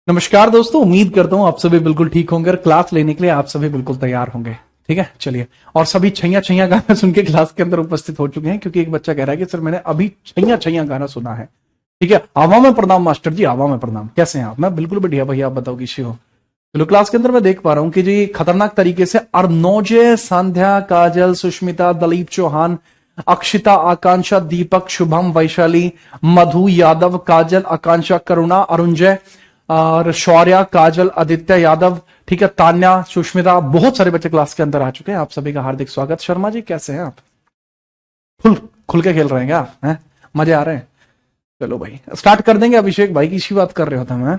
नमस्कार दोस्तों, उम्मीद करता हूं आप सभी बिल्कुल ठीक होंगे और क्लास लेने के लिए आप सभी बिल्कुल तैयार होंगे। ठीक है, चलिए। और सभी छैया छैया गाना सुन के क्लास के अंदर उपस्थित हो चुके हैं, क्योंकि एक बच्चा कह रहा है कि सर मैंने अभी छैया छैया गाना सुना है। ठीक है, आवा में प्रणाम मास्टर जी, आवा में प्रणाम। कैसे हैं आप? मैं बिल्कुल बढ़िया भैया, आप बताओ किसी हो? चलो, क्लास के अंदर मैं देख पा रहा हूँ कि जी खतरनाक तरीके से अर्नोजे, संध्या, काजल, सुष्मिता, दलीप चौहान, अक्षिता, आकांक्षा, दीपक, शुभम, वैशाली, मधु, यादव, काजल, आकांक्षा, करुणा, अरुणजय और शौर्या, काजल, आदित्य यादव, ठीक है, तान्या, सुष्मिता, बहुत सारे बच्चे क्लास के अंदर आ चुके हैं। आप सभी का हार्दिक स्वागत। शर्मा जी कैसे हैं आप? फुल खुल के खेल रहे हैं क्या? हैं? मजे आ रहे हैं? चलो भाई, स्टार्ट कर देंगे। अभिषेक भाई किसी बात कर रहे होता मैं,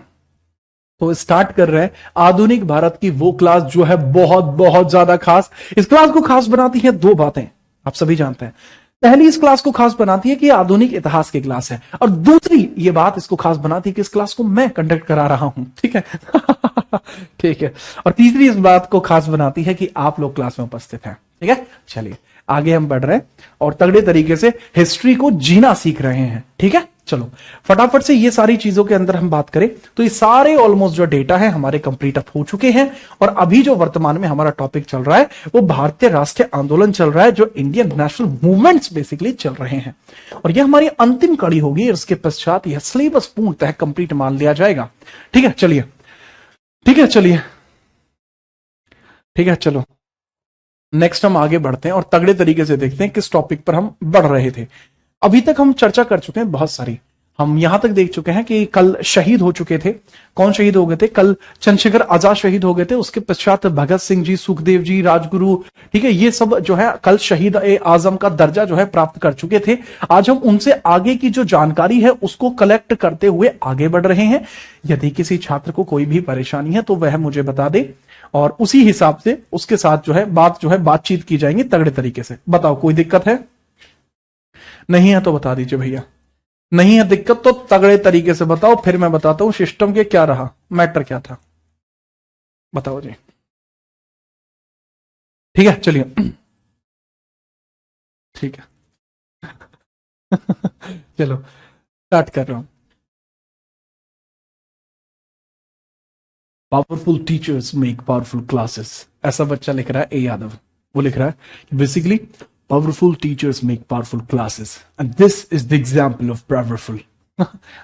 तो स्टार्ट कर रहे हैं। आधुनिक भारत की वो क्लास जो है बहुत बहुत ज्यादा खास। इस क्लास को खास बनाती है दो बातें, आप सभी जानते हैं। पहली, इस क्लास को खास बनाती है कि आधुनिक इतिहास की क्लास है, और दूसरी ये बात इसको खास बनाती है कि इस क्लास को मैं कंडक्ट करा रहा हूं। ठीक है ठीक है। और तीसरी इस बात को खास बनाती है कि आप लोग क्लास में उपस्थित हैं। ठीक है, चलिए आगे हम बढ़ रहे हैं और तगड़े तरीके से हिस्ट्री को जीना सीख रहे हैं। ठीक है, चलो फटाफट से ये सारी चीजों के अंदर हम बात करें तो ये सारे ऑलमोस्ट जो डेटा है हमारे कंप्लीट अप हो चुके हैं। और अभी जो वर्तमान में हमारा टॉपिक चल रहा है वो भारतीय राष्ट्रीय आंदोलन चल रहा है, जो इंडियन नेशनल मूवमेंट्स बेसिकली चल रहे हैं। और ये हमारी अंतिम कड़ी होगी, और इसके पश्चात यह सिलेबस पूर्णतः कंप्लीट मान लिया जाएगा। ठीक है, चलिए। ठीक है, चलिए। ठीक है, चलो नेक्स्ट हम आगे बढ़ते हैं और तगड़े तरीके से देखते हैं किस टॉपिक पर हम बढ़ रहे थे। अभी तक हम चर्चा कर चुके हैं बहुत सारी। हम यहां तक देख चुके हैं कि कल शहीद हो चुके थे। कौन शहीद हो गए थे? कल चंद्रशेखर आजाद शहीद हो गए थे। उसके पश्चात भगत सिंह जी, सुखदेव जी, राजगुरु, ठीक है, ये सब जो है कल शहीद ए आजम का दर्जा जो है प्राप्त कर चुके थे। आज हम उनसे आगे की जो जानकारी है उसको कलेक्ट करते हुए आगे बढ़ रहे हैं। यदि किसी छात्र को कोई भी परेशानी है तो वह मुझे बता दे, और उसी हिसाब से उसके साथ जो है बातचीत की जाएंगी तगड़े तरीके से। बताओ, कोई दिक्कत है? नहीं है तो बता दीजिए भैया। नहीं है दिक्कत तो तगड़े तरीके से बताओ, फिर मैं बताता हूं सिस्टम के क्या रहा, मैटर क्या था। बताओ जी। ठीक है, चलिए। ठीक है चलो स्टार्ट कर रहा हूं। Powerful teachers make powerful classes, ऐसा बच्चा लिख रहा है, ए यादव। वो लिख रहा है basically powerful teachers make powerful classes and this is the example of powerful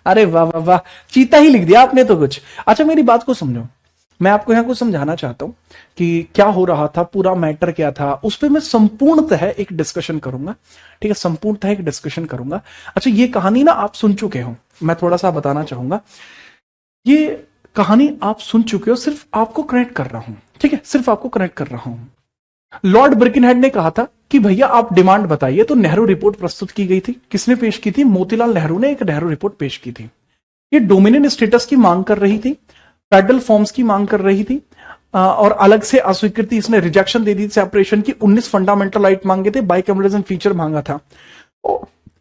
अरे वाह वाह वाह, चीता ही लिख दिया आपने तो कुछ। अच्छा, मेरी बात को समझो। मैं आपको यहां कुछ समझाना चाहता हूं कि क्या हो रहा था, पूरा मैटर क्या था, उस पर मैं संपूर्णतः एक डिस्कशन करूंगा। ठीक है, संपूर्णतः एक डिस्कशन करूंगा। अच्छा, ये कहानी ना आप सुन चुके हो, मैं थोड़ा सा बताना चाहूंगा। ये कहानी आप सुन चुके हो, सिर्फ आपको कनेक्ट कर रहा हूं। ठीक है, सिर्फ आपको कनेक्ट कर रहा हूं। लॉर्ड ब्रिकनहेड ने कहा था कि भैया आप डिमांड बताइए, तो नेहरू रिपोर्ट प्रस्तुत की गई थी। किसने पेश की थी? मोतीलाल नेहरू ने एक नेहरू रिपोर्ट पेश की थी। ये डोमिनियन स्टेटस की मांग कर रही थी, फेडरल फॉर्म्स की मांग कर रही थी, और अलग से अस्वीकृति, इसने रिजेक्शन दे दी सेपरेशन की। 19 फंडामेंटल राइट मांगे थे, बाइकम्युनलिज्म फीचर मांगा था,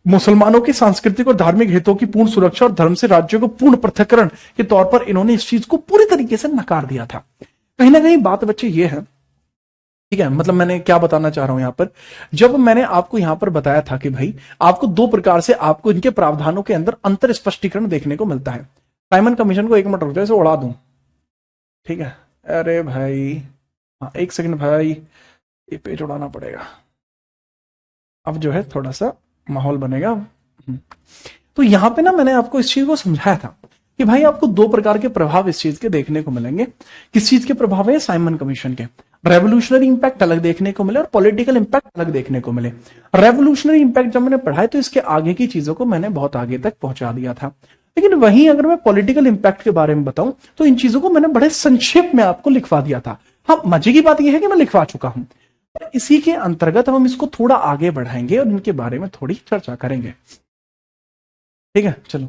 मुसलमानों के सांस्कृतिक और धार्मिक हितों की पूर्ण सुरक्षा और धर्म से राज्यों को पूर्ण पृथक्करण के तौर पर इन्होंने इस चीज को पूरी तरीके से नकार दिया था। कहीं ना कहीं बात बच्चे ये है, ठीक है, मतलब मैंने क्या बताना चाह रहा हूं यहां पर, जब मैंने आपको यहां पर बताया था कि भाई आपको दो प्रकार से आपको इनके प्रावधानों के अंदर अंतर स्पष्टीकरण देखने को मिलता है। साइमन कमीशन को एक मिनट रुक जाए, इसे उड़ा दूं। ठीक है, अरे भाई, हाँ एक सेकंड भाई, ये पेज उड़ाना पड़ेगा। अब जो है थोड़ा सा माहौल बनेगा। तो यहां पे ना मैंने आपको इस चीज को समझाया था कि भाई आपको दो प्रकार के प्रभाव इस चीज के देखने को मिलेंगे। किस चीज के प्रभाव है? साइमन कमीशन के। रेवोल्यूशनरी इंपैक्ट अलग देखने को मिले और पॉलिटिकल इंपैक्ट अलग देखने को मिले। रेवोल्यूशनरी इंपैक्ट जब मैंने पढ़ा है तो इसके आगे की चीजों को मैंने बहुत आगे तक पहुंचा दिया था। लेकिन वहीं अगर मैं पॉलिटिकल इंपैक्ट के बारे में बताऊं तो इन चीजों को मैंने बड़े संक्षेप में आपको लिखवा दिया था। हाँ, मजे की बात यह है कि मैं लिखवा चुका हूं। इसी के अंतर्गत हम इसको थोड़ा आगे बढ़ाएंगे और इनके बारे में थोड़ी चर्चा करेंगे। ठीक है, चलो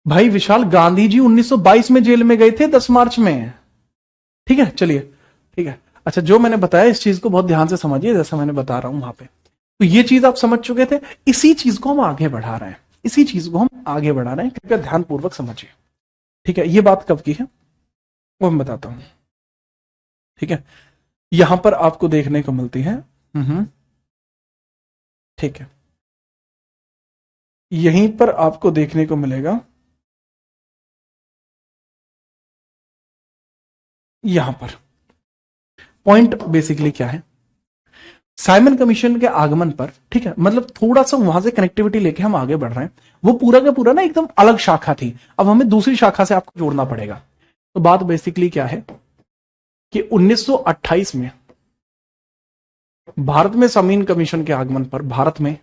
भाई। विशाल, गांधी जी 1922 में जेल में गए थे, 10 मार्च में। ठीक है, चलिए। ठीक है, अच्छा, जो मैंने बताया इस चीज को बहुत ध्यान से समझिए, जैसा मैंने बता रहा हूं वहां पे। तो ये चीज आप समझ चुके थे, इसी चीज को हम आगे बढ़ा रहे हैं, इसी चीज को हम आगे बढ़ा रहे हैं, कृपया ध्यानपूर्वक समझिए। ठीक है, ये बात कब की है वो मैं बताता हूं। ठीक है, यहां पर आपको देखने को मिलती है। ठीक है, यहीं पर आपको देखने को मिलेगा, यहां पर पॉइंट बेसिकली क्या है, साइमन कमीशन के आगमन पर, ठीक है, मतलब थोड़ा सा वहां से कनेक्टिविटी लेके हम आगे बढ़ रहे हैं। वो पूरा का पूरा ना एकदम अलग शाखा थी, अब हमें दूसरी शाखा से आपको जोड़ना पड़ेगा। तो बात बेसिकली क्या है कि 1928 में भारत में साइमन कमीशन के आगमन पर, भारत में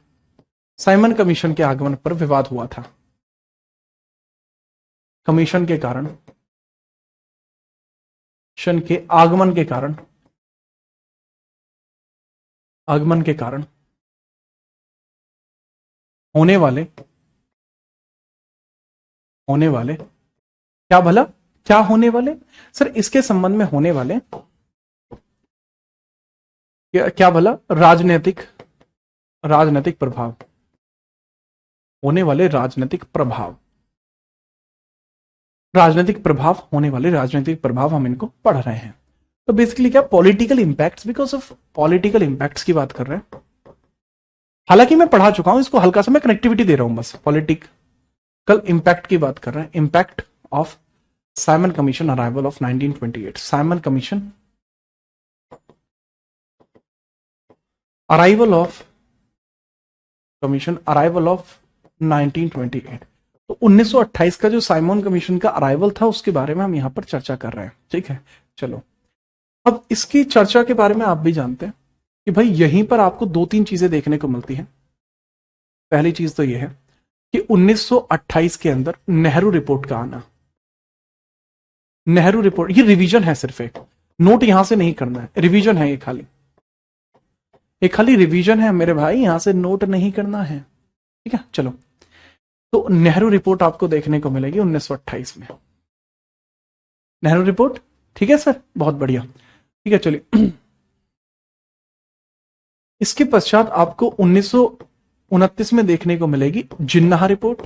साइमन कमीशन के आगमन पर विवाद हुआ था। कमीशन के कारण, शन के आगमन के कारण, आगमन के कारण होने वाले क्या भला, क्या होने वाले सर, इसके संबंध में होने वाले क्या भला, राजनीतिक प्रभाव, होने वाले राजनीतिक प्रभाव, होने वाले राजनीतिक प्रभाव हम इनको पढ़ रहे हैं। तो बेसिकली क्या, political impacts, because of political impacts की बात कर रहे हैं। हालांकि मैं पढ़ा चुका हूं इसको, हल्का सा मैं कनेक्टिविटी दे रहा हूं बस। पॉलिटिकल इंपैक्ट की बात कर रहे हैं, impact of Simon commission arrival of 1928, Simon commission arrival of 1928। तो 1928 का जो साइमन कमीशन का अराइवल था उसके बारे में हम यहां पर चर्चा कर रहे हैं, ठीक है। चलो, अब इसकी चर्चा के बारे में आप भी जानते हैं कि भाई यहीं पर आपको दो तीन चीजें देखने को मिलती हैं। पहली चीज तो यह है कि 1928 के अंदर नेहरू रिपोर्ट का आना। नेहरू रिपोर्ट, ये रिवीजन है, सिर्फ एक नोट यहां से नहीं करना है, रिवीजन है ये, खाली रिवीजन है मेरे भाई, यहां से नोट नहीं करना है, ठीक है। चलो, तो नेहरू रिपोर्ट आपको देखने को मिलेगी 1928 में, नेहरू रिपोर्ट, ठीक है सर, बहुत बढ़िया, ठीक है। चलिए, इसके पश्चात आपको 1929 में देखने को मिलेगी जिन्ना रिपोर्ट।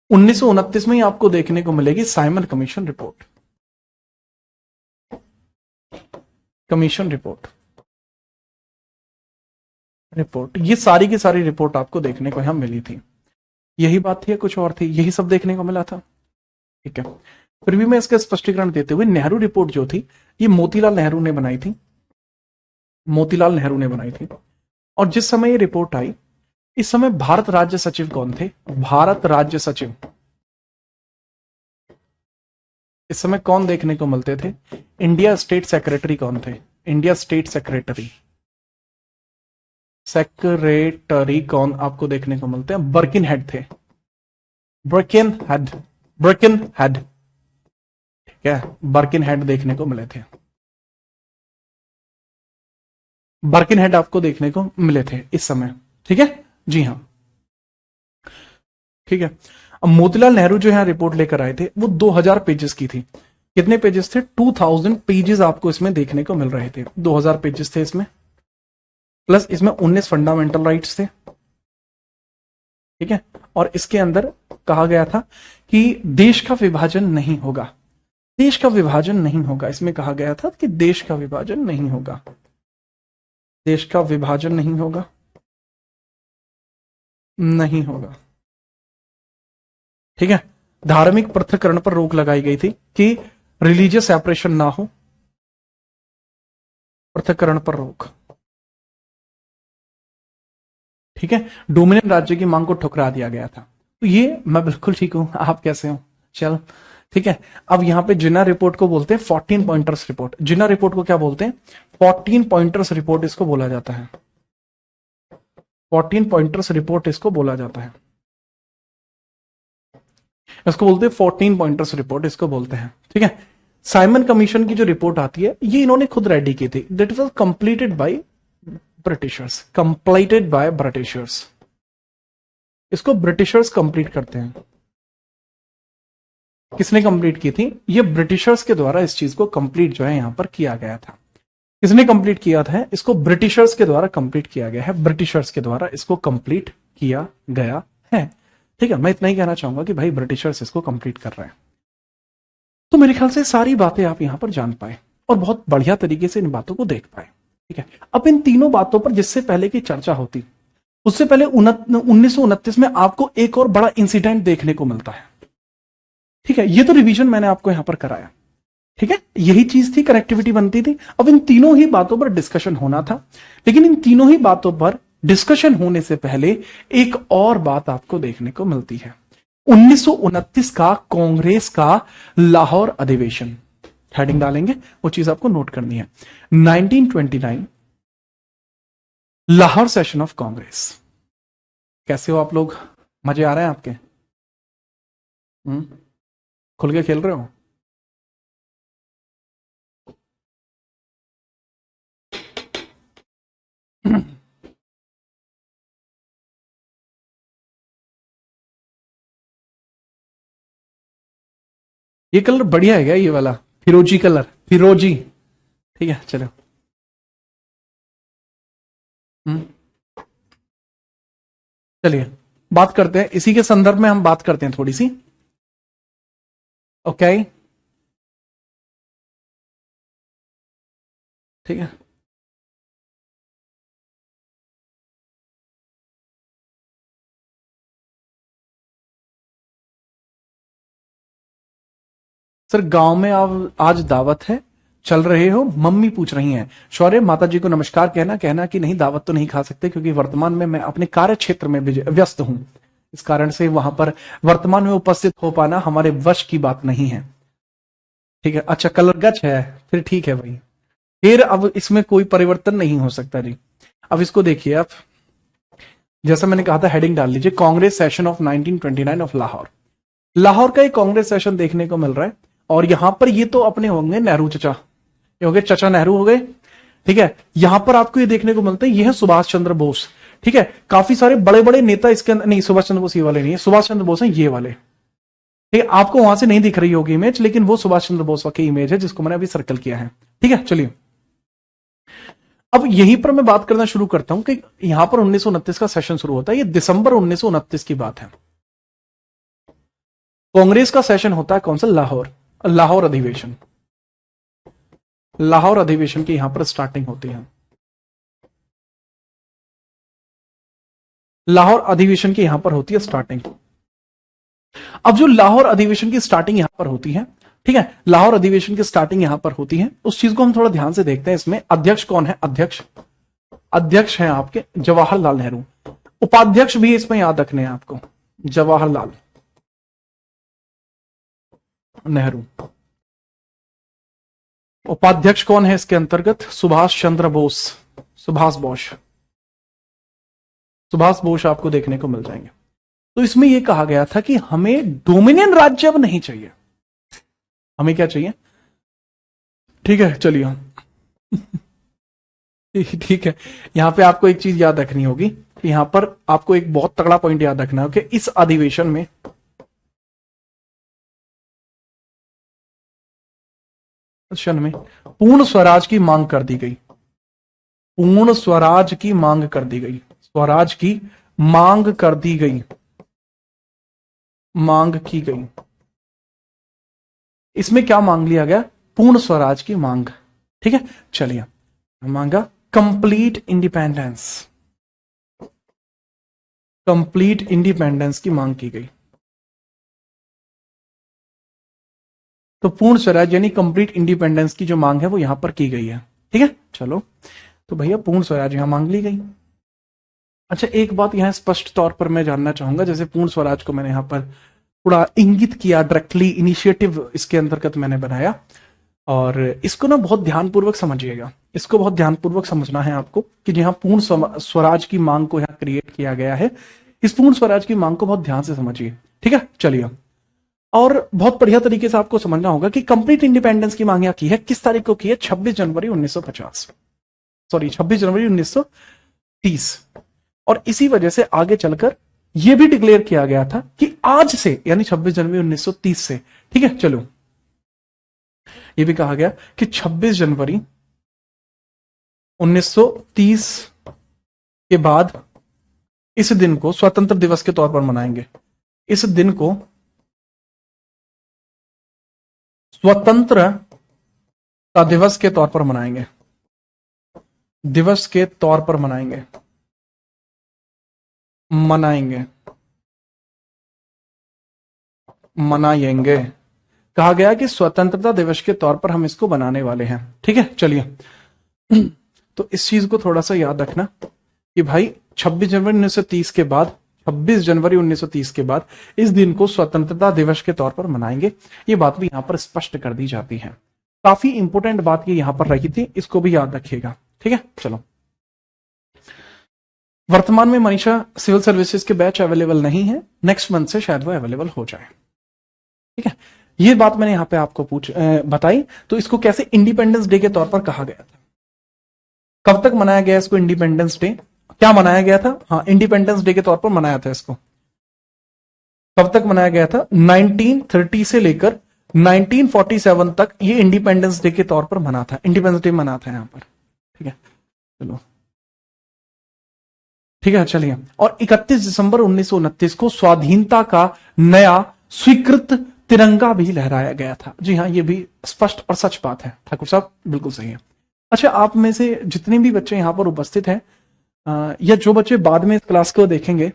1929 में ही आपको देखने को मिलेगी साइमन कमीशन रिपोर्ट, ये सारी की सारी रिपोर्ट आपको देखने को यहां मिली थी। यही बात थी या कुछ और थी, यही सब देखने को मिला था, ठीक है। फिर भी मैं इसका स्पष्टीकरण देते हुए, नेहरू रिपोर्ट जो थी ये मोतीलाल नेहरू ने बनाई थी, और जिस समय ये रिपोर्ट आई, इस समय भारत राज्य सचिव कौन थे, भारत राज्य सचिव इस समय कौन देखने को मिलते थे, इंडिया स्टेट सेक्रेटरी कौन थे, इंडिया स्टेट सेक्रेटरी कौन आपको देखने को मिलते हैं, बर्किन हेड थे, बर्किन हेड, ठीक है, बर्किन हेड देखने को मिले थे, बर्किन हेड आपको देखने को मिले थे इस समय, ठीक है, जी हाँ, ठीक है। अब मोतीलाल नेहरू जो यहां रिपोर्ट लेकर आए थे वो 2000 पेजेस की थी। कितने पेजेस थे, 2000 पेजेस आपको इसमें देखने को मिल रहे थे, 2000 पेजेस थे इसमें, प्लस इसमें 19 फंडामेंटल राइट्स थे, ठीक है। और इसके अंदर कहा गया था कि देश का विभाजन नहीं होगा, इसमें कहा गया था कि देश का विभाजन नहीं होगा, ठीक है। धार्मिक पृथक्करण पर रोक लगाई गई थी कि रिलीजियस सेपरेशन ना हो, पृथक्करण पर रोक, ठीक है। डोमिनियन राज्य की मांग को ठुकरा दिया गया था। तो ये मैं बिल्कुल ठीक हूं, आप कैसे हो, चल, ठीक है। अब यहां पे जिन्ना रिपोर्ट को बोलते हैं 14 पॉइंटर्स रिपोर्ट, जिन्ना रिपोर्ट को क्या बोलते हैं, 14 पॉइंटर्स रिपोर्ट इसको बोला जाता है, 14 पॉइंटर्स रिपोर्ट इसको बोला जाता है, इसको बोलते हैं 14 पॉइंटर्स रिपोर्ट इसको बोलते हैं, ठीक है। साइमन कमीशन की जो रिपोर्ट आती है ये इन्होंने खुद रेडी की थी, that was completed by Britishers, इसको ब्रिटिशर्स कंप्लीट करते हैं। किसने कंप्लीट की थी, ये ब्रिटिशर्स के द्वारा इस चीज को कंप्लीट जो है यहां पर किया गया था। किसने कंप्लीट किया था, इसको ब्रिटिशर्स के द्वारा कंप्लीट किया गया है, ब्रिटिशर्स के द्वारा इसको कंप्लीट किया गया है, ठीक है। मैं इतना ही कहना चाहूंगा कि भाई ब्रिटिशर्स इसको कंप्लीट कर रहे हैं। तो मेरे ख्याल से सारी बातें आप यहां पर जान पाए और बहुत बढ़िया तरीके से इन बातों को देख पाए। ठीक है, अब इन तीनों बातों पर जिससे पहले की चर्चा होती, उससे पहले 1929 में आपको एक और बड़ा इंसिडेंट देखने को मिलता है। ठीक है, ये तो रिवीजन मैंने आपको यहां पर कराया। ठीक है, यही चीज थी, कनेक्टिविटी बनती थी। अब इन तीनों ही बातों पर डिस्कशन होना था, लेकिन इन तीनों ही बातों पर डिस्कशन होने से पहले एक और बात आपको देखने को मिलती है। 1929 का कांग्रेस का लाहौर अधिवेशन, हेडिंग डालेंगे, वो चीज आपको नोट करनी है। 1929 लाहौर सेशन ऑफ कांग्रेस। कैसे हो आप लोग? मजे आ रहे हैं आपके? खुल के खेल रहे हो? ये कलर बढ़िया है क्या, ये वाला फिरोजी कलर? फिरोजी, ठीक है चलो। हम्म, चलिए बात करते हैं, इसी के संदर्भ में हम बात करते हैं थोड़ी सी। ओके, ठीक है। सर गांव में आप आज दावत है, चल रहे हो? मम्मी पूछ रही हैं। शौर्य, माता जी को नमस्कार कहना, कहना कि नहीं दावत तो नहीं खा सकते क्योंकि वर्तमान में मैं अपने कार्य क्षेत्र में व्यस्त हूं, इस कारण से वहां पर वर्तमान में उपस्थित हो पाना हमारे वश की बात नहीं है। ठीक है, अच्छा कलर गच है, फिर ठीक है भाई। फिर अब इसमें कोई परिवर्तन नहीं हो सकता जी। अब इसको देखिए आप, जैसा मैंने कहा था हेडिंग डाल लीजिए, Congress session of 1929 of Lahore. Lahore का एक कांग्रेस सेशन देखने को मिल रहा है, और यहां पर ये तो अपने होंगे नेहरू चचा, ये हो गए चचा नेहरू हो गए। ठीक है, यहां पर आपको ये देखने को मिलता है, ये है सुभाष चंद्र बोस। ठीक है, काफी सारे बड़े बड़े नेता इसके अंदर, नहीं सुभाष चंद्र बोस ये वाले नहीं है, सुभाष चंद्र बोस है ये वाले। ठीक है, आपको वहां से नहीं दिख रही होगी इमेज, लेकिन वो सुभाष चंद्र बोस की इमेज है जिसको मैंने अभी सर्कल किया है। ठीक है, चलिए अब यहीं पर मैं बात करना शुरू करता हूं कि यहां पर 1929 का सेशन शुरू होता है, ये दिसंबर 1929 की बात है। कांग्रेस का सेशन होता है कौन सा? लाहौर, लाहौर अधिवेशन। लाहौर अधिवेशन की यहां पर स्टार्टिंग होती है, लाहौर अधिवेशन की यहां पर होती है स्टार्टिंग। अब जो लाहौर अधिवेशन की स्टार्टिंग यहां पर होती है, ठीक है, लाहौर अधिवेशन की स्टार्टिंग यहां पर होती है, उस चीज को हम थोड़ा ध्यान से देखते हैं। इसमें अध्यक्ष कौन है? अध्यक्ष, अध्यक्ष हैं आपके जवाहरलाल नेहरू। उपाध्यक्ष भी इसमें याद रखने हैं आपको, जवाहरलाल नेहरू। उपाध्यक्ष कौन है इसके अंतर्गत? सुभाष चंद्र बोस, सुभाष बोस, सुभाष बोस आपको देखने को मिल जाएंगे। तो इसमें यह कहा गया था कि हमें डोमिनियन राज्य अब नहीं चाहिए, हमें क्या चाहिए? ठीक है चलिए ठीक है, यहां पे आपको एक चीज याद रखनी होगी, यहां पर आपको एक बहुत तगड़ा पॉइंट याद रखना है कि इस अधिवेशन में पूर्ण स्वराज की मांग कर दी गई, पूर्ण स्वराज की मांग कर दी गई, स्वराज की मांग कर दी गई, मांग की गई। इसमें क्या मांग लिया गया? पूर्ण स्वराज की मांग। ठीक है, चलिए मांगा कंप्लीट इंडिपेंडेंस, कंप्लीट इंडिपेंडेंस की मांग की गई। तो पूर्ण स्वराज यानी कंप्लीट इंडिपेंडेंस की जो मांग है वो यहां पर की गई है। ठीक है, चलो तो भैया पूर्ण स्वराज यहां मांग ली गई। अच्छा एक बात यहां स्पष्ट तौर पर मैं जानना चाहूंगा, जैसे पूर्ण स्वराज को मैंने यहां पर थोड़ा इंगित किया, डायरेक्टली इनिशिएटिव इसके अंतर्गत मैंने बनाया, और इसको ना बहुत ध्यानपूर्वक समझिएगा, इसको बहुत ध्यानपूर्वक समझना है आपको कि जहां पूर्ण स्वराज की मांग को यहां क्रिएट किया गया है, इस पूर्ण स्वराज की मांग को बहुत ध्यान से समझिए। ठीक है, चलिए और बहुत बढ़िया तरीके से आपको समझना होगा कि कंप्लीट इंडिपेंडेंस की मांग यहां की है, किस तारीख को की है? 26 जनवरी 1950, सॉरी 26 जनवरी 1930। और इसी वजह से आगे चलकर यह भी डिक्लेयर किया गया था कि आज से यानी 26 जनवरी 1930 से, ठीक है चलो, यह भी कहा गया कि 26 जनवरी 1930 के बाद इस दिन को स्वतंत्र दिवस के तौर पर मनाएंगे, इस दिन को स्वतंत्रता दिवस के तौर पर मनाएंगे। दिवस के तौर पर मनाएंगे, मनाएंगे, मनाएंगे। कहा गया कि स्वतंत्रता दिवस के तौर पर हम इसको बनाने वाले हैं। ठीक है, चलिए। तो इस चीज को थोड़ा सा याद रखना कि भाई 26 जनवरी 1930 के बाद, 26 जनवरी 1930 के बाद इस दिन को स्वतंत्रता दिवस के तौर पर मनाएंगे। ये बात भी यहां पर स्पष्ट कर दी जाती है। काफी इंपोर्टेंट बात ये यहां पर रही थी, इसको भी याद रखिएगा। ठीक है, चलो। वर्तमान में मनीषा सिविल सर्विसेज के बैच अवेलेबल नहीं है, नेक्स्ट मंथ से शायद वो अवेलेबल हो जाए। ठीक है, ये बात मैंने यहां पे आपको बताई। तो इसको कैसे इंडिपेंडेंस डे के तौर पर कहा गया था, कब तक मनाया गया इसको इंडिपेंडेंस डे, क्या मनाया गया था? हाँ, इंडिपेंडेंस डे के तौर पर मनाया था इसको। कब तक मनाया गया था? 1930 से लेकर 1947 तक ये इंडिपेंडेंस डे के तौर पर मना था, इंडिपेंडेंस डे मना था यहां पर। ठीक है, चलो, ठीक है, चलिए। और 31 दिसंबर 1929 को स्वाधीनता का नया स्वीकृत तिरंगा भी लहराया गया था। जी हाँ, ये भी स्पष्ट और सच बात है ठाकुर साहब, बिल्कुल सही है। अच्छा, आप में से जितने भी बच्चे यहां पर उपस्थित हैं या जो बच्चे बाद में इस क्लास को देखेंगे,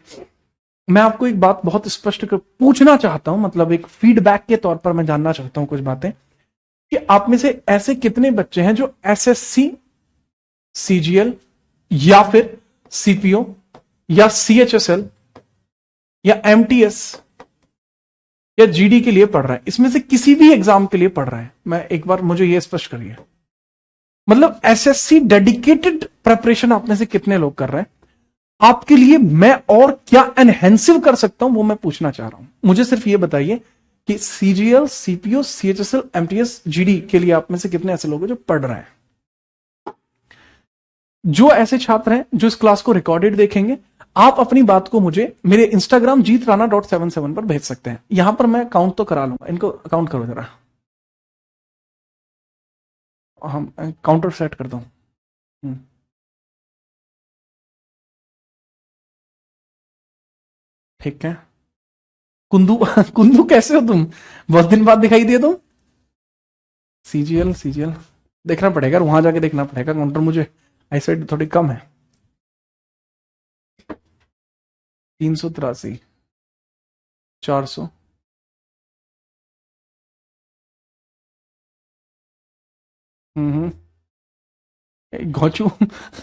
मैं आपको एक बात बहुत स्पष्ट कर पूछना चाहता हूं, मतलब एक फीडबैक के तौर पर मैं जानना चाहता हूं कुछ बातें, कि आप में से ऐसे कितने बच्चे हैं जो एसएससी, सीजीएल या फिर सीपीओ या सीएचएसएल या एमटीएस या जीडी के लिए पढ़ रहा है? इसमें से किसी भी एग्जाम के लिए पढ़ रहा है? मैं एक बार मुझे यह स्पष्ट करिए, मतलब एसएससी डेडिकेटेड प्रिपरेशन आप में से कितने लोग कर रहे हैं? आपके लिए मैं और क्या एनहेंसिव कर सकता हूं वो मैं पूछना चाह रहा हूं। मुझे सिर्फ ये बताइए कि CGL, CPO, CHSL, MTS, GD के लिए आप में से कितने ऐसे लोग हैं जो पढ़ रहे हैं? जो ऐसे छात्र हैं जो इस क्लास को रिकॉर्डेड देखेंगे, आप अपनी बात को मुझे मेरे इंस्टाग्राम jeetrana.77 पर भेज सकते हैं। यहां पर मैं काउंट तो करा लूंगा, इनको काउंट करो जरा, हम काउंटर सेट कर दो। ठीक है, कुंदू कुंदू कैसे हो तुम? बहुत दिन बाद दिखाई दिए तुम। सीजीएल, सीजीएल देखना पड़ेगा, वहां जाके देखना पड़ेगा, काउंटर मुझे आईसाइट थोड़ी कम है। 383, 400, घोचू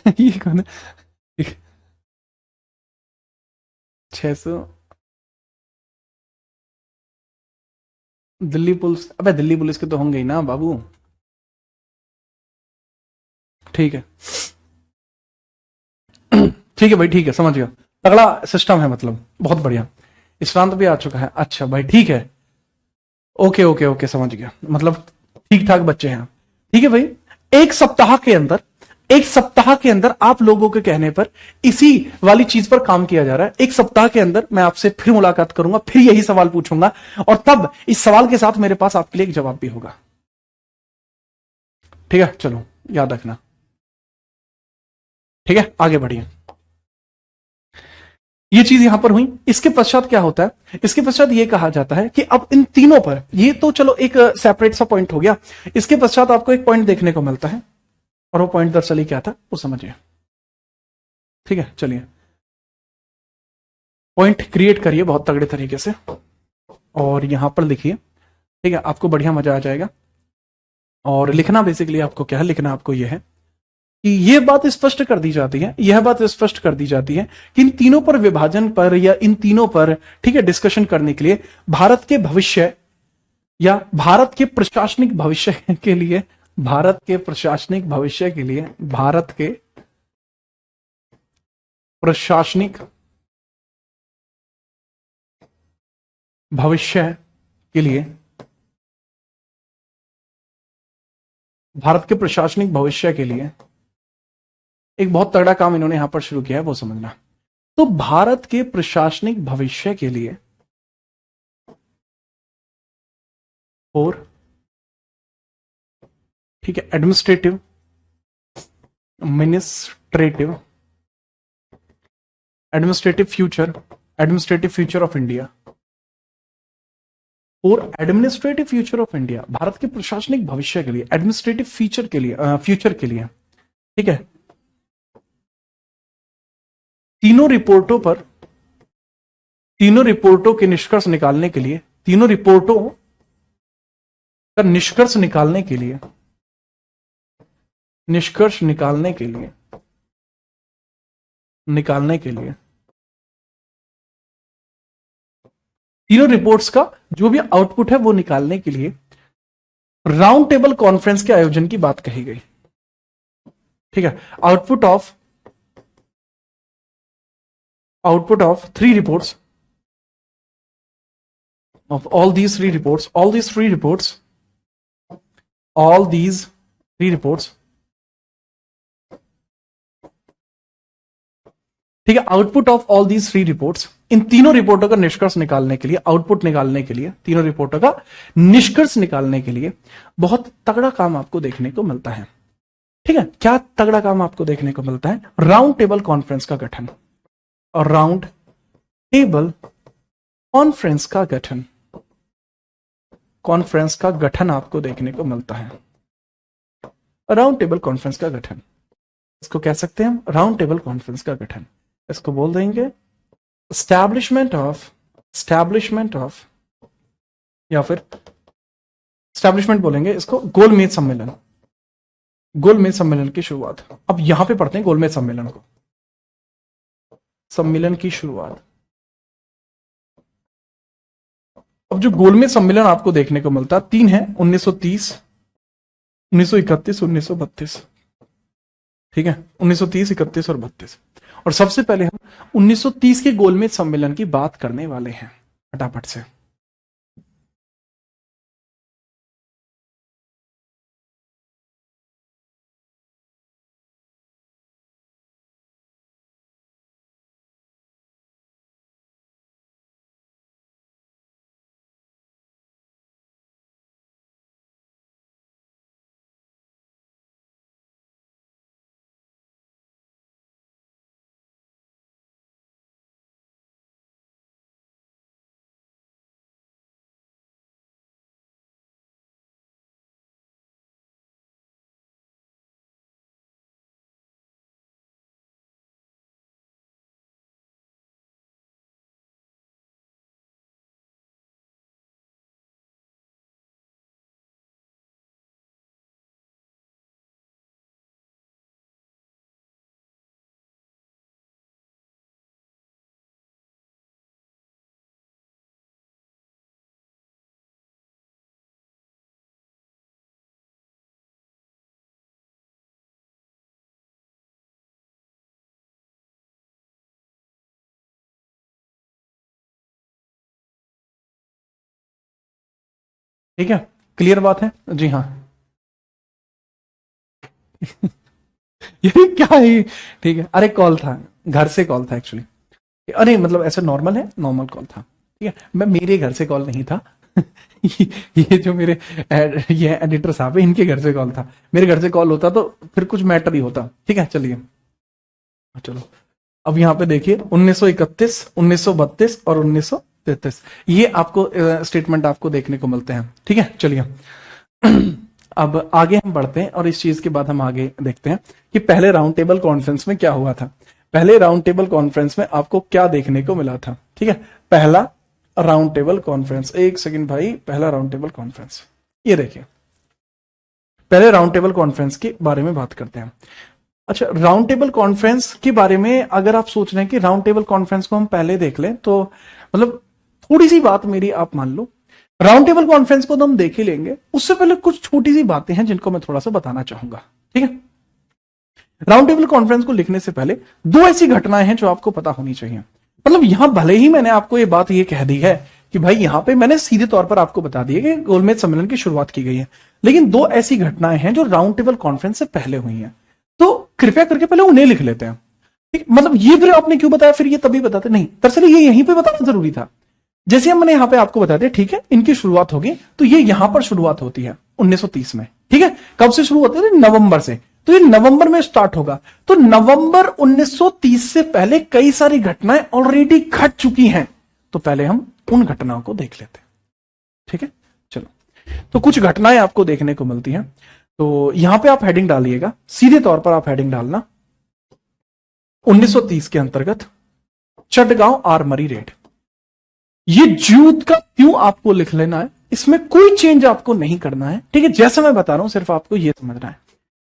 ये कौन है? 600, दिल्ली पुलिस, अबे दिल्ली पुलिस के तो होंगे ही ना बाबू। ठीक है, ठीक है भाई, ठीक है, समझ गया। तगड़ा सिस्टम है, मतलब बहुत बढ़िया। इश्रांत भी आ चुका है, अच्छा भाई, ठीक है, ओके ओके ओके, समझ गया, मतलब ठीक ठाक बच्चे हैं। ठीक है भाई, एक सप्ताह के अंदर, एक सप्ताह के अंदर आप लोगों के कहने पर इसी वाली चीज पर काम किया जा रहा है। एक सप्ताह के अंदर मैं आपसे फिर मुलाकात करूंगा, फिर यही सवाल पूछूंगा, और तब इस सवाल के साथ मेरे पास आपके लिए एक जवाब भी होगा। ठीक है, चलो याद रखना। ठीक है, आगे बढ़िए। ये चीज यहां पर हुई। इसके पश्चात क्या होता है? इसके पश्चात ये कहा जाता है कि अब इन तीनों पर, ये तो चलो एक सेपरेट सा पॉइंट हो गया। इसके पश्चात आपको एक पॉइंट देखने को मिलता है, और वो पॉइंट दरअसल क्या था वो समझिए। ठीक है, चलिए, पॉइंट क्रिएट करिए बहुत तगड़े तरीके से, और यहां पर लिखिए। ठीक है, आपको बढ़िया मजा आ जाएगा। और लिखना बेसिकली आपको क्या है, लिखना आपको यह है कि यह बात स्पष्ट कर दी जाती है, यह बात स्पष्ट कर दी जाती है कि इन तीनों पर विभाजन पर, या इन तीनों पर, ठीक है, डिस्कशन करने के लिए भारत के भविष्य या भारत के प्रशासनिक भविष्य के लिए, भारत के प्रशासनिक भविष्य के लिए, भारत के प्रशासनिक भविष्य के लिए, भारत के प्रशासनिक भविष्य के लिए एक बहुत तगड़ा काम इन्होंने यहां पर शुरू किया है, वो समझना। तो भारत के प्रशासनिक भविष्य के लिए, और ठीक है, एडमिनिस्ट्रेटिव फ्यूचर ऑफ इंडिया, और administrative future of India, Bharat के प्रशासनिक भविष्य के लिए, एडमिनिस्ट्रेटिव फ्यूचर के लिए, ठीक है, तीनों रिपोर्टों के निष्कर्ष निकालने के लिए, तीनों रिपोर्टों का निष्कर्ष निकालने के लिए, तीनों रिपोर्ट्स का जो भी आउटपुट है वो निकालने के लिए राउंड टेबल कॉन्फ्रेंस के आयोजन की बात कही गई। ठीक है, output of three reports, of all these three reports, ठीक है, output of all these three reports, इन तीनों रिपोर्टों का निष्कर्ष निकालने के लिए, आउटपुट निकालने के लिए, तीनों रिपोर्टों का निष्कर्ष निकालने के लिए बहुत तगड़ा काम आपको देखने को मिलता है। ठीक है, क्या तगड़ा काम आपको देखने को मिलता है? राउंड टेबल कॉन्फ्रेंस का गठन, और राउंड टेबल कॉन्फ्रेंस का गठन आपको देखने को मिलता है। राउंड टेबल कॉन्फ्रेंस का गठन, इसको कह सकते हैं हम राउंड टेबल कॉन्फ्रेंस का गठन। इसको बोल देंगे एस्टैब्लिशमेंट ऑफ, या फिर एस्टैब्लिशमेंट बोलेंगे इसको, गोलमेज सम्मेलन की शुरुआत। अब यहां पे पढ़ते हैं गोलमेज सम्मेलन की शुरुआत। अब जो गोलमेज सम्मेलन आपको देखने को मिलता है, तीन है, 1930, 1931, 1932। ठीक है, 1930, 31 और 32। और सबसे पहले हम 1930 के गोलमेज सम्मेलन की बात करने वाले हैं फटाफट से। ठीक है, क्लियर बात है? जी हाँ। ये क्या है? ठीक है, अरे कॉल था, घर से कॉल था एक्चुअली। अरे मतलब ऐसे नॉर्मल है, नॉर्मल कॉल था। ठीक है, मैं मेरे घर से कॉल नहीं था। ये जो मेरे ये एडिटर साहब है, इनके घर से कॉल था। मेरे घर से कॉल होता तो फिर कुछ मैटर ही होता। ठीक है, चलिए चलो। अब यहाँ पे देखिए 1931, 1932 और 1933, ये आपको स्टेटमेंट आपको देखने को मिलते हैं। ठीक है, चलिए अब आगे हम बढ़ते हैं और इस चीज के बाद हम आगे देखते हैं कि पहले राउंड टेबल कॉन्फ्रेंस में क्या हुआ था। पहले राउंड टेबल कॉन्फ्रेंस में आपको क्या देखने को मिला था। ठीक है, पहला राउंड टेबल कॉन्फ्रेंस, एक सेकंड भाई, पहला राउंड टेबल कॉन्फ्रेंस, ये देखिए, पहले राउंड टेबल कॉन्फ्रेंस के बारे में बात करते हैं। अच्छा, राउंड टेबल कॉन्फ्रेंस के बारे में अगर आप सोच रहे हैं कि राउंड टेबल कॉन्फ्रेंस को हम पहले देख लें, तो मतलब थोड़ी सी बात मेरी आप मान लो, राउंड टेबल कॉन्फ्रेंस को तो हम देख ही लेंगे, उससे पहले कुछ छोटी सी बातें हैं जिनको मैं थोड़ा सा बताना चाहूंगा। ठीक है, राउंड टेबल कॉन्फ्रेंस को लिखने से पहले दो ऐसी घटनाएं हैं जो आपको पता होनी चाहिए। मतलब यहां भले ही मैंने आपको ये बात ये कह दी है कि भाई यहां पे मैंने सीधे तौर पर आपको बता दिया कि गोलमेज सम्मेलन की शुरुआत की गई है, लेकिन दो ऐसी घटनाएं हैं जो राउंड टेबल कॉन्फ्रेंस से पहले हुई हैं, तो कृपया करके पहले उन्हें लिख लेते हैं। ठीक, मतलब ये फिर आपने क्यों बताया, फिर ये तभी बताते नहीं, दरअसल ये यहीं पे बताना जरूरी था। जैसे हमने यहां पे आपको बता दिया, ठीक है, इनकी शुरुआत होगी, तो ये यहां पर शुरुआत होती है 1930 में। ठीक है, कब से शुरू होती है? नवंबर से। तो ये नवंबर में स्टार्ट होगा, तो नवंबर 1930 से पहले कई सारी घटनाएं ऑलरेडी घट चुकी हैं, तो पहले हम उन घटनाओं को देख लेते हैं। ठीक है, चलो, तो कुछ घटनाएं आपको देखने को मिलती हैं, तो यहां पे आप हेडिंग डालिएगा, सीधे तौर पर आप हेडिंग डालना 1930 के अंतर्गत चटगांव आर्मरी रेड। ये जूत का क्यों आपको लिख लेना है, इसमें कोई चेंज आपको नहीं करना है, ठीक है। जैसा मैं बता रहा हूं सिर्फ आपको यह समझना है।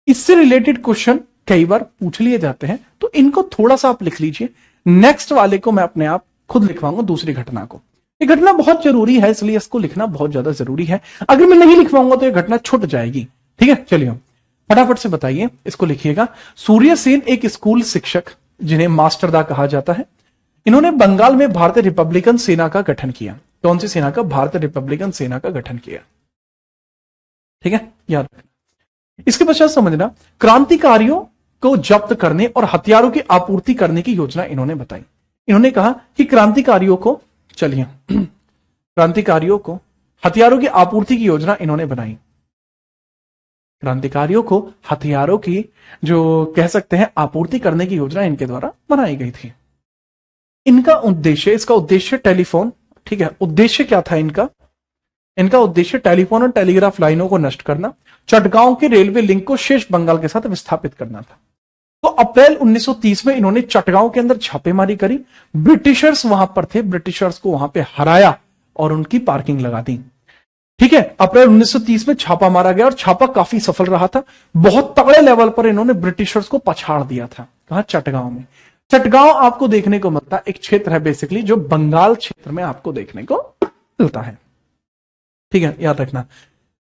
इससे रिलेटेड क्वेश्चन कई बार पूछ लिए जाते हैं, तो इनको थोड़ा सा आप लिख लीजिए। नेक्स्ट वाले को मैं अपने आप खुद लिखवाऊंगा, दूसरी घटना को। ये घटना बहुत जरूरी है, इसलिए इसको लिखना बहुत ज्यादा जरूरी है। अगर मैं नहीं लिखवाऊंगा तो ये घटना छूट जाएगी, ठीक है। चलिए फटाफट से बताइए, इसको लिखिएगा। सूर्य सेन एक स्कूल शिक्षक जिन्हें मास्टर दा कहा जाता है, इन्होंने बंगाल में भारतीय रिपब्लिकन सेना का गठन किया। कौन सी सेना का? भारतीय रिपब्लिकन सेना का गठन किया, ठीक है, याद रखना। इसके पश्चात समझना, क्रांतिकारियों को जब्त करने और हथियारों की आपूर्ति करने की योजना इन्होंने बताई। इन्होंने कहा कि क्रांतिकारियों को, चलिए क्रांतिकारियों को हथियारों की आपूर्ति की योजना इन्होंने बनाई। क्रांतिकारियों को हथियारों की, जो कह सकते हैं, आपूर्ति करने की योजना इनके द्वारा बनाई गई थी। इनका उद्देश्य, इसका उद्देश्य टेलीफोन, ठीक है, उद्देश्य क्या था इनका? इनका उद्देश्य टेलीफोन और टेलीग्राफ लाइनों को नष्ट करना, चटगांव के रेलवे लिंक को शेष बंगाल के साथ विस्थापित करना था। तो अप्रैल 1930 में इन्होंने चटगांव के अंदर छापेमारी करी। ब्रिटिशर्स वहां पर थे, ब्रिटिशर्स को वहां पे हराया और उनकी पार्किंग लगा दी, ठीक है। अप्रैल 1930 में छापा मारा गया और छापा काफी सफल रहा था। बहुत तगड़े लेवल पर इन्होंने ब्रिटिशर्स को पछाड़ दिया था। कहां? चटगांव में। चटगांव आपको देखने को मिलता है, एक क्षेत्र है बेसिकली जो बंगाल क्षेत्र में आपको देखने को मिलता है, ठीक है, याद रखना।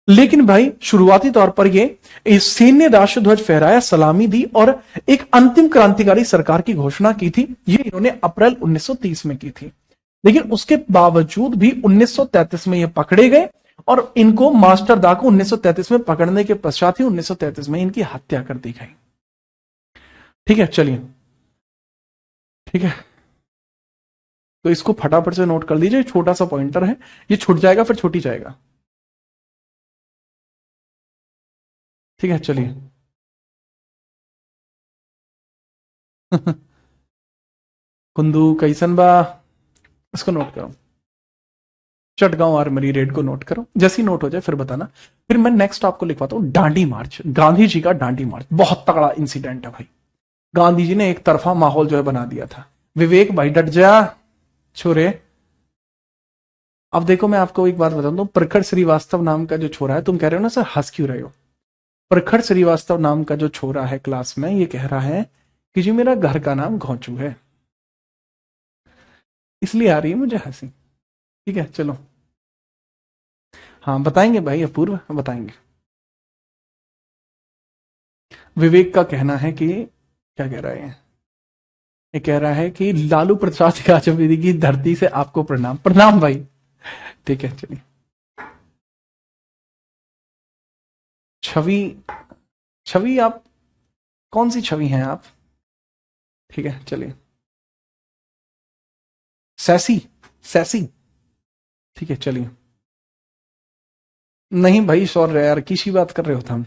लेकिन भाई शुरुआती तौर पर ये सेन ने राष्ट्रध्वज फहराया, सलामी दी और एक अंतिम क्रांतिकारी सरकार की घोषणा की थी। ये इन्होंने अप्रैल 1930 में की थी। लेकिन उसके बावजूद भी 1933 में ये पकड़े गए और इनको मास्टर दा को 1933 में पकड़ने के पश्चात ही 1933 में इनकी हत्या कर दी गई, ठीक है। चलिए, ठीक है, तो इसको फटाफट से नोट कर लीजिए। छोटा सा पॉइंटर है, ये छूट जाएगा फिर छूट ही जाएगा, ठीक है। चलिए कुंदू कैसन बा, इसको नोट करो। चटगांव आर्मरी रेड को नोट करो। जैसे ही नोट हो जाए फिर बताना। फिर मैं नेक्स्ट आपको लिखवाता हूं डांडी मार्च, गांधी जी का डांडी मार्च। बहुत तगड़ा इंसिडेंट है भाई। गांधी जी ने एक तरफा माहौल जो है बना दिया था। विवेक भाई डट जा छोरे। अब देखो मैं आपको एक बात बताता हूं, प्रखर श्रीवास्तव नाम का जो छोरा है, तुम कह रहे हो ना सर हंस क्यों रहे हो? प्रखर श्रीवास्तव नाम का जो छोरा है क्लास में, ये कह रहा है कि जी मेरा घर का नाम घोंचू है, इसलिए आ रही है मुझे हंसी, ठीक है। चलो हाँ बताएंगे भाई, अपूर्व बताएंगे। विवेक का कहना है कि, क्या कह रहा है ये कह रहा है कि लालू प्रसाद यादव की धरती से आपको प्रणाम। प्रणाम भाई, ठीक है। चलिए छवि, छवि आप कौन सी छवि हैं आप? ठीक है चलिए। सैसी, सैसी, ठीक है चलिए। नहीं भाई सॉरी यार, किसी बात कर रहे हो हम।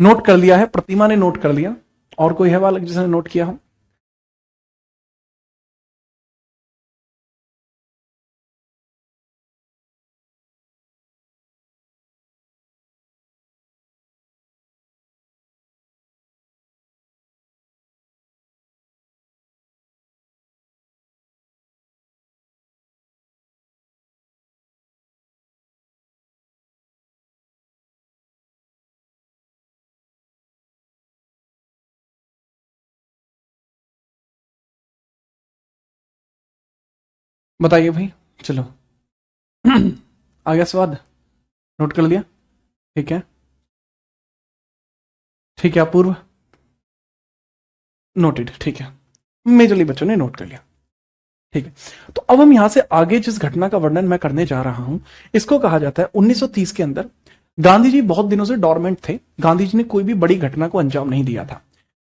नोट कर लिया है, प्रतिमा ने नोट कर लिया। और कोई है वाला जिसने नोट किया हो? बताइए भाई, चलो आ गया स्वाद, नोट कर लिया, ठीक है। ठीक है अपूर्व, नोटेड, ठीक है। मेजरली बच्चों ने नोट कर लिया, ठीक है। तो अब हम यहां से आगे जिस घटना का वर्णन मैं करने जा रहा हूं, इसको कहा जाता है 1930 के अंदर गांधी जी बहुत दिनों से डॉर्मेंट थे। गांधी जी ने कोई भी बड़ी घटना को अंजाम नहीं दिया था।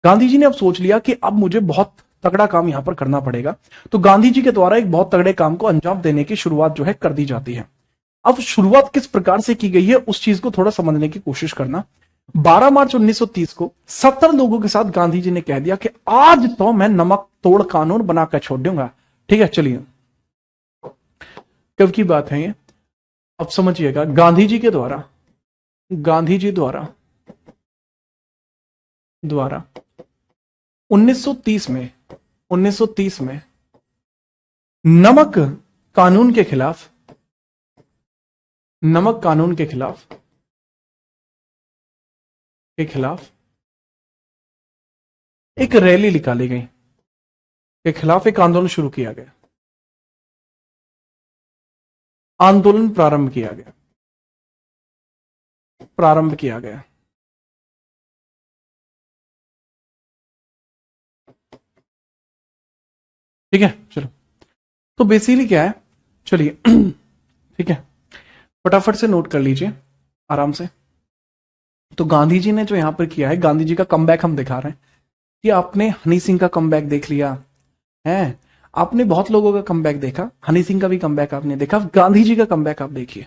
गांधी जी ने अब सोच लिया कि अब मुझे बहुत तगड़ा काम यहां पर करना पड़ेगा। तो गांधी जी के द्वारा एक बहुत तगड़े काम को अंजाम देने की शुरुआत जो है कर दी जाती है। अब शुरुआत किस प्रकार से की गई है उस चीज को थोड़ा समझने की कोशिश करना। 12 मार्च 1930 को 70 लोगों के साथ गांधी जी ने कह दिया कि आज तो मैं नमक तोड़ कानून बनाकर छोड़ दूंगा, ठीक है। चलिए कब की बात है ये, अब समझिएगा। गांधी जी के द्वारा, गांधी जी द्वारा द्वारा 1930 में 1930 में नमक कानून के खिलाफ नमक कानून के खिलाफ एक रैली निकाली गई, के खिलाफ एक आंदोलन शुरू किया गया, आंदोलन प्रारंभ किया गया। ठीक है, चलो। तो बेसिकली क्या है, चलिए ठीक है, फटाफट से नोट कर लीजिए आराम से। तो गांधी जी ने जो यहां पर किया है, गांधी जी का कमबैक हम दिखा रहे हैं कि आपने हनी सिंह का कमबैक देख लिया है, आपने बहुत लोगों का कमबैक देखा, हनी सिंह का भी कमबैक आपने देखा, गांधी जी का कमबैक आप देखिए।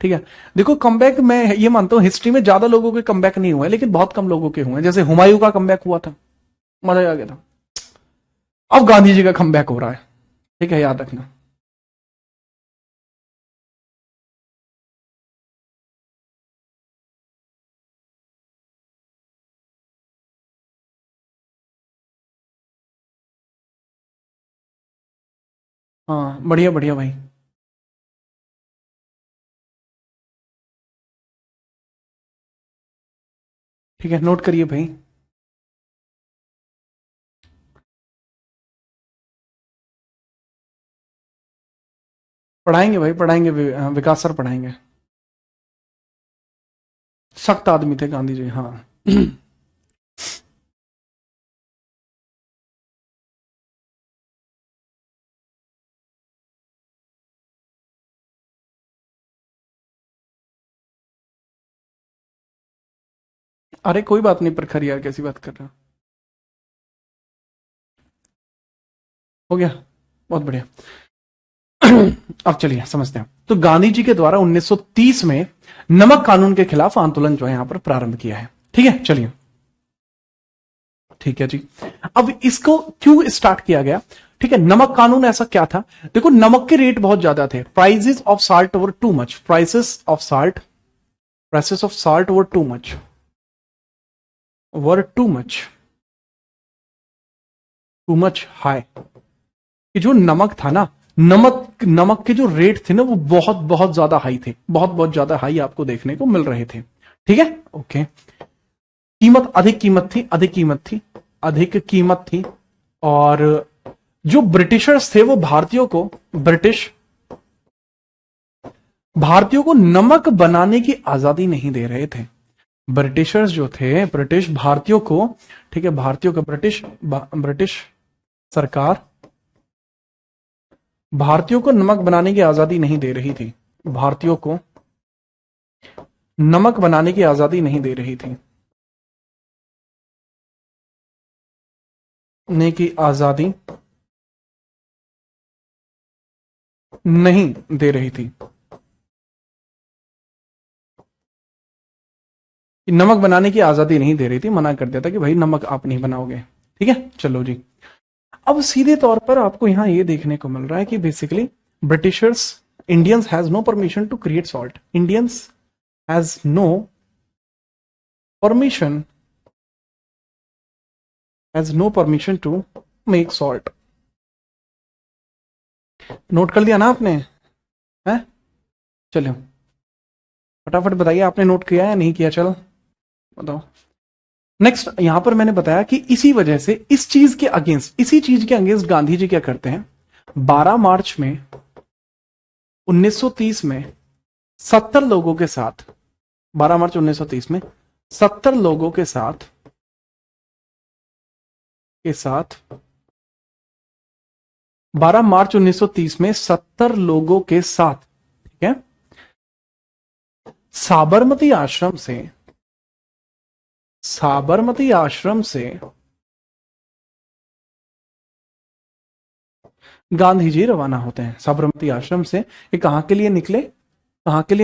ठीक है, देखो कमबैक मैं ये मानता हूं हिस्ट्री में ज्यादा लोगों के कमबैक नहीं हुए, लेकिन बहुत कम लोगों के हुए। जैसे हुमायूं का कमबैक हुआ था, मजा आ गया था। अब गांधी जी का कमबैक हो रहा है। ठीक है, याद रखना। हाँ, बढ़िया बढ़िया भाई। ठीक है, नोट करिए भाई। पढ़ाएंगे भाई, पढ़ाएंगे, विकास सर पढ़ाएंगे। सख्त आदमी थे गांधी जी, हाँ। अरे कोई बात नहीं प्रखर यार, कैसी बात कर रहे हो। हो गया, बहुत बढ़िया। अब चलिए समझते हैं। तो गांधी जी के द्वारा 1930 में नमक कानून के खिलाफ आंदोलन जो है यहां पर प्रारंभ किया है। ठीक है, चलिए। ठीक है जी। अब इसको क्यों स्टार्ट किया गया? ठीक है, नमक कानून ऐसा क्या था? देखो, नमक के रेट बहुत ज्यादा थे, prices of salt were too much, prices of salt were too much high. कि जो नमक था ना, नमक नमक के जो रेट थे ना, वो बहुत बहुत ज्यादा हाई थे, बहुत बहुत ज्यादा हाई आपको देखने को मिल रहे थे। ठीक है, ओके। अधिक कीमत थी। और जो ब्रिटिशर्स थे वो भारतीयों को नमक बनाने की आजादी नहीं दे रहे थे। ब्रिटिशर्स जो थे, ब्रिटिश भारतीयों को, ठीक है, भारतीयों को ब्रिटिश सरकार भारतीयों को नमक बनाने की आजादी नहीं दे रही थी। भारतीयों को नमक बनाने की आजादी नहीं दे रही थी। ने की आजादी नहीं दे रही थी। नमक बनाने की आजादी नहीं दे रही थी, मना कर दिया था कि भाई नमक आप नहीं बनाओगे। ठीक है, चलो जी। अब सीधे तौर पर आपको यहां ये देखने को मिल रहा है कि basically Britishers, Indians has no permission to create salt, Indians has no permission to make salt. Note कर लिया ना आपने? है, चलो फटाफट बताइए, आपने नोट किया या नहीं किया? चलो बताओ। नेक्स्ट, यहां पर मैंने बताया कि इसी वजह से इसी चीज के अगेंस्ट गांधी जी क्या करते हैं, 12 मार्च में 1930 में 70 लोगों के साथ, 12 मार्च 1930 में 70 लोगों के साथ 12 मार्च 1930 में 70 लोगों के साथ, ठीक है, साबरमती आश्रम से गांधी जी रवाना होते हैं। साबरमती आश्रम से ये कहां के लिए निकले? डांडी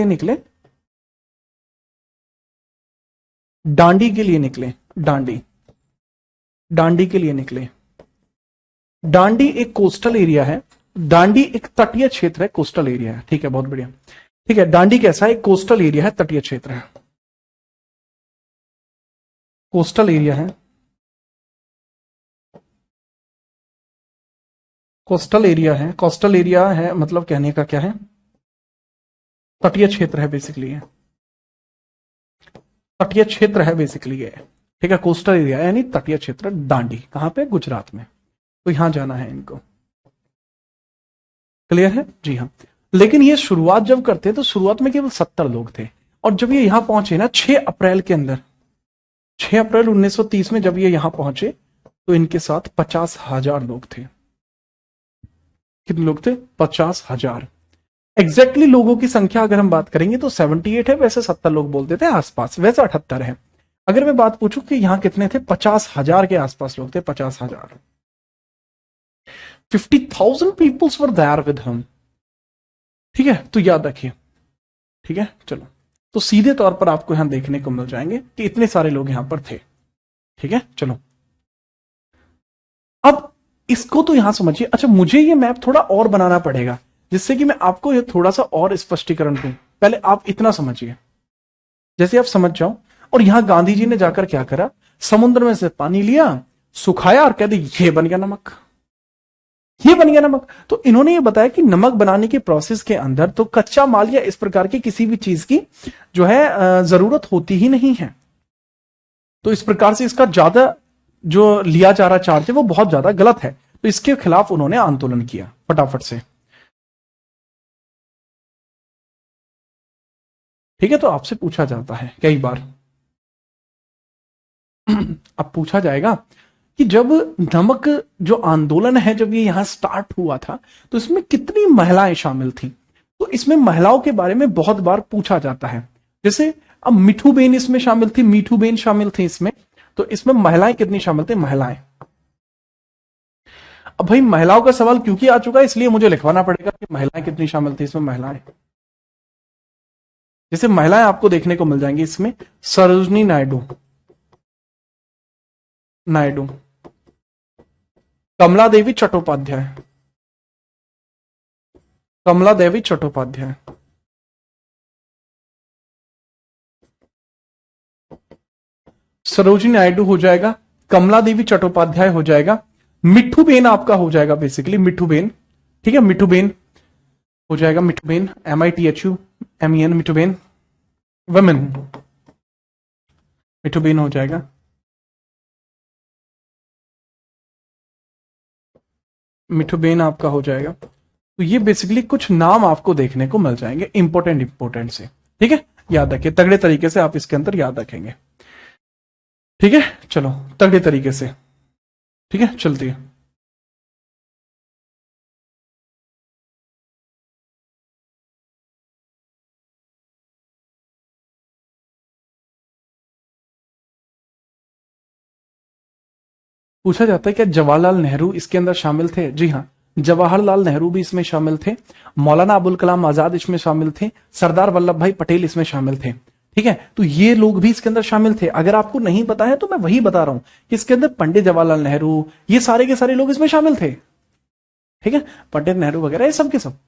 के लिए निकले। डांडी के लिए निकले। डांडी एक कोस्टल एरिया है, डांडी एक तटीय क्षेत्र है, कोस्टल एरिया है। ठीक है, बहुत बढ़िया। ठीक है, डांडी कैसा है? एक कोस्टल एरिया है, तटीय क्षेत्र है। कोस्टल एरिया है, कोस्टल एरिया है, कोस्टल एरिया है मतलब कहने का क्या है, तटीय क्षेत्र है बेसिकली है, तटीय क्षेत्र है बेसिकली है। ठीक है, कोस्टल एरिया यानी तटीय क्षेत्र, दांडी कहां पे, गुजरात में। तो यहां जाना है इनको, क्लियर है जी हाँ। लेकिन ये शुरुआत जब करते तो शुरुआत में केवल 70 लोग थे, और जब ये यहां पहुंचे ना 6 अप्रैल के अंदर, 6 अप्रैल 1930 में जब ये यहां पहुंचे तो इनके साथ 50,000 लोग थे। कितने लोग थे, 50,000। एग्जैक्टली लोगों की संख्या अगर हम बात करेंगे तो 78 है, वैसे 70 लोग बोलते थे आसपास, वैसे 78 है। अगर मैं बात पूछूं कि यहां कितने थे, 50,000 के आसपास लोग थे, 50,000। 50,000 पीपल्स वर देयर विद हम। ठीक है, तो याद रखिए। ठीक है, चलो, तो सीधे तौर पर आपको यहां देखने को मिल जाएंगे कि इतने सारे लोग यहां पर थे। ठीक है, चलो, अब इसको तो यहां समझिए। अच्छा, मुझे ये मैप थोड़ा और बनाना पड़ेगा जिससे कि मैं आपको ये थोड़ा सा और स्पष्टीकरण दूं। पहले आप इतना समझिए, जैसे आप समझ जाओ। और यहां गांधी जी ने जाकर क्या करा, समुद्र में से पानी लिया, सुखाया और कह दी ये बन गया नमक, ये बन गया नमक। तो इन्होंने ये बताया कि नमक बनाने के प्रोसेस के अंदर तो कच्चा माल या इस प्रकार की किसी भी चीज की जो है जरूरत होती ही नहीं है। तो इस प्रकार से इसका ज्यादा जो लिया जा रहा चार्ज है वो बहुत ज्यादा गलत है। तो इसके खिलाफ उन्होंने आंदोलन किया फटाफट से। ठीक है, तो आपसे पूछा जाता है कई बार, अब पूछा जाएगा कि जब नमक जो आंदोलन है जब ये यहां स्टार्ट हुआ था तो इसमें कितनी महिलाएं शामिल थी। तो इसमें महिलाओं के बारे में बहुत बार पूछा जाता है। जैसे अब मिठू बेन इसमें शामिल थी, मिठू बेन शामिल थी इसमें, तो इसमें महिलाएं कितनी शामिल थी, महिलाएं। अब भाई महिलाओं का सवाल क्योंकि आ चुका है इसलिए मुझे लिखवाना पड़ेगा कि महिलाएं कितनी शामिल थी इसमें, महिलाएं। जैसे महिलाएं आपको देखने को मिल जाएंगी इसमें, सरोजनी नायडू, नायडू, कमला देवी चट्टोपाध्याय, कमला देवी चट्टोपाध्याय, सरोजिनी नायडू हो जाएगा, कमला देवी चट्टोपाध्याय हो जाएगा, मिट्ठू बेन आपका हो जाएगा बेसिकली, मिट्ठू बेन। ठीक है, मिट्ठू बेन हो जाएगा, मिट्ठू बेन, MITHUMEN, मिट्ठू बेन, वुमेन, मिट्ठू बेन हो जाएगा। मिट्ठू बेन आपका हो जाएगा। तो ये बेसिकली कुछ नाम आपको देखने को मिल जाएंगे इंपोर्टेंट से। ठीक है, याद रखिए तगड़े तरीके से, आप इसके अंदर याद रखेंगे। ठीक है, चलो, तगड़े तरीके से। ठीक है, चलती है। पूछा जाता है क्या जवाहरलाल नेहरू इसके अंदर शामिल थे। जी हाँ, जवाहरलाल नेहरू भी इसमें शामिल थे, मौलाना अबुल कलाम आजाद इसमें शामिल थे, सरदार वल्लभ भाई पटेल इसमें शामिल थे। ठीक है, तो ये लोग भी इसके अंदर शामिल थे। अगर आपको नहीं पता है तो मैं वही बता रहा हूं कि इसके अंदर पंडित जवाहरलाल नेहरू, ये सारे के सारे लोग इसमें शामिल थे। ठीक है, पंडित नेहरू वगैरह ये सब के सब,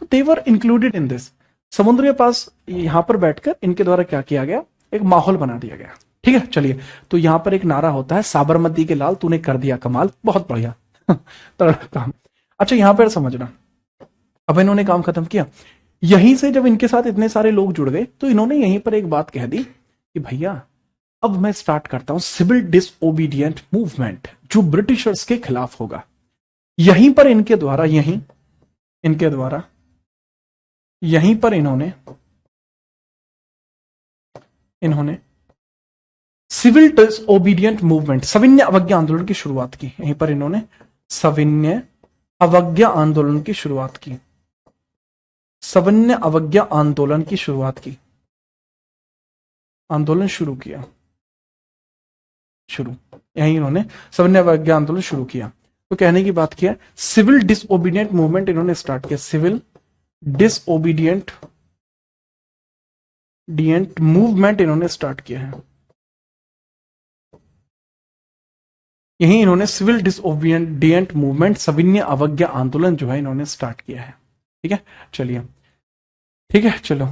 तो दे वर इंक्लूडेड इन दिस। समुद्र के पास यहां पर बैठकर इनके द्वारा क्या किया गया, एक माहौल बना दिया गया। ठीक है, चलिए, तो यहां पर एक नारा होता है, साबरमती के लाल तूने कर दिया कमाल, बहुत बढ़िया तगड़ा काम। अच्छा, यहां पर समझना, अब इन्होंने काम खत्म किया। यहीं से जब इनके साथ इतने सारे लोग जुड़ गए तो इन्होंने यहीं पर एक बात कह दी कि भैया अब मैं स्टार्ट करता हूं सिविल डिसओबीडियंट मूवमेंट जो ब्रिटिशर्स के खिलाफ होगा। यहीं पर इनके द्वारा, इनके द्वारा यहीं पर इन्होंने सिविल डिसओबीडियंट मूवमेंट, सविनय अवज्ञा आंदोलन की शुरुआत की। यहीं पर इन्होंने सविनय अवज्ञा आंदोलन की शुरुआत की, सविनय अवज्ञा आंदोलन की शुरुआत की, आंदोलन शुरू किया, शुरू यहीं इन्होंने सविनय अवज्ञा आंदोलन शुरू किया। तो कहने की बात किया, सिविल डिसओबीडियंट मूवमेंट इन्होंने स्टार्ट किया, सिविल डिसओबीडियंट मूवमेंट इन्होंने स्टार्ट किया है। यही इन्होंने सिविल डिसओबीडियंट मूवमेंट, सविनय अवज्ञा आंदोलन जो है इन्होंने स्टार्ट किया है। ठीक है, चलिए, ठीक है, चलो,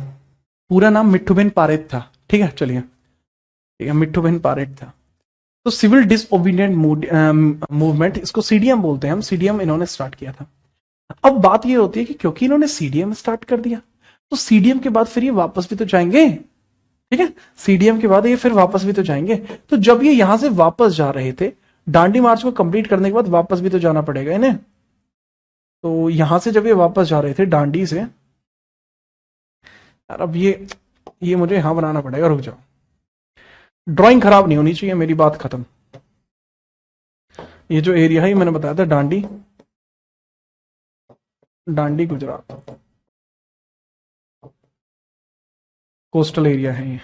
पूरा नाम मिट्ठूबेन पारेख था। ठीक है, चलिए, ठीक है, मिट्ठूबेन पारेख था। तो सिविल डिसओबीडियंट मूवमेंट, इसको सीडीएम बोलते हैं हम, सीडीएम इन्होंने स्टार्ट किया था। अब बात ये होती है कि क्योंकि इन्होंने सीडीएम स्टार्ट कर दिया तो सीडीएम के बाद फिर ये वापस भी तो जाएंगे, ठीक है, सीडीएम के बाद ये फिर वापस भी तो जाएंगे। तो जब ये यहां से वापस जा रहे थे, डांडी मार्च को कंप्लीट करने के बाद वापस भी तो जाना पड़ेगा इन्हें। तो यहां से जब ये वापस जा रहे थे डांडी से, यार अब ये मुझे यहां बनाना पड़ेगा, रुक जाओ, ड्राइंग खराब नहीं होनी चाहिए, मेरी बात खत्म। ये जो एरिया है मैंने बताया था डांडी, डांडी गुजरात कोस्टल एरिया है, ये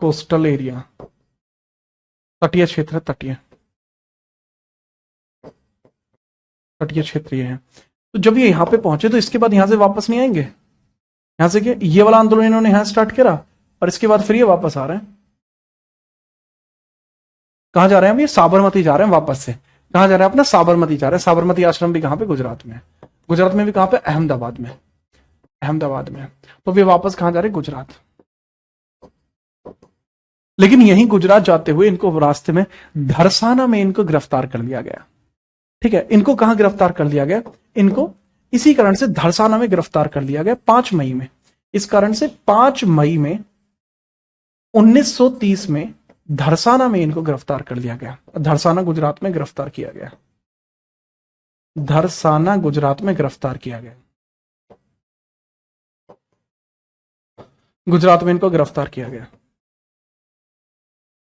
कोस्टल एरिया, तटीय क्षेत्र, तटीय क्षेत्र ये है। तो जब ये यहां पे पहुंचे तो इसके बाद यहां से वापस नहीं आएंगे, यहां से क्या, ये वाला आंदोलन इन्होंने यहां स्टार्ट करा और इसके बाद फिर ये वापस आ रहे हैं। कहां जा रहे हैं हम, ये साबरमती जा रहे हैं वापस से। कहां जा रहे हैं अपना, साबरमती जा रहे हैं। साबरमती आश्रम भी कहां पे, गुजरात में। गुजरात में भी कहां पे, अहमदाबाद में, अहमदाबाद में। तो वे वापस कहां जा रहे हैं, गुजरात। लेकिन यहीं गुजरात जाते हुए इनको रास्ते में धरसाना में इनको गिरफ्तार कर लिया गया, ठीक है। इनको कहां गिरफ्तार कर लिया गया, इनको इसी कारण से धरसाना में गिरफ्तार कर लिया गया 5 मई में। इस कारण से 5 मई में 1930 में धरसाना में इनको गिरफ्तार कर लिया गया। धरसाना गुजरात में गिरफ्तार किया गया, धरसाना गुजरात में गिरफ्तार किया गया, गुजरात में इनको गिरफ्तार किया गया,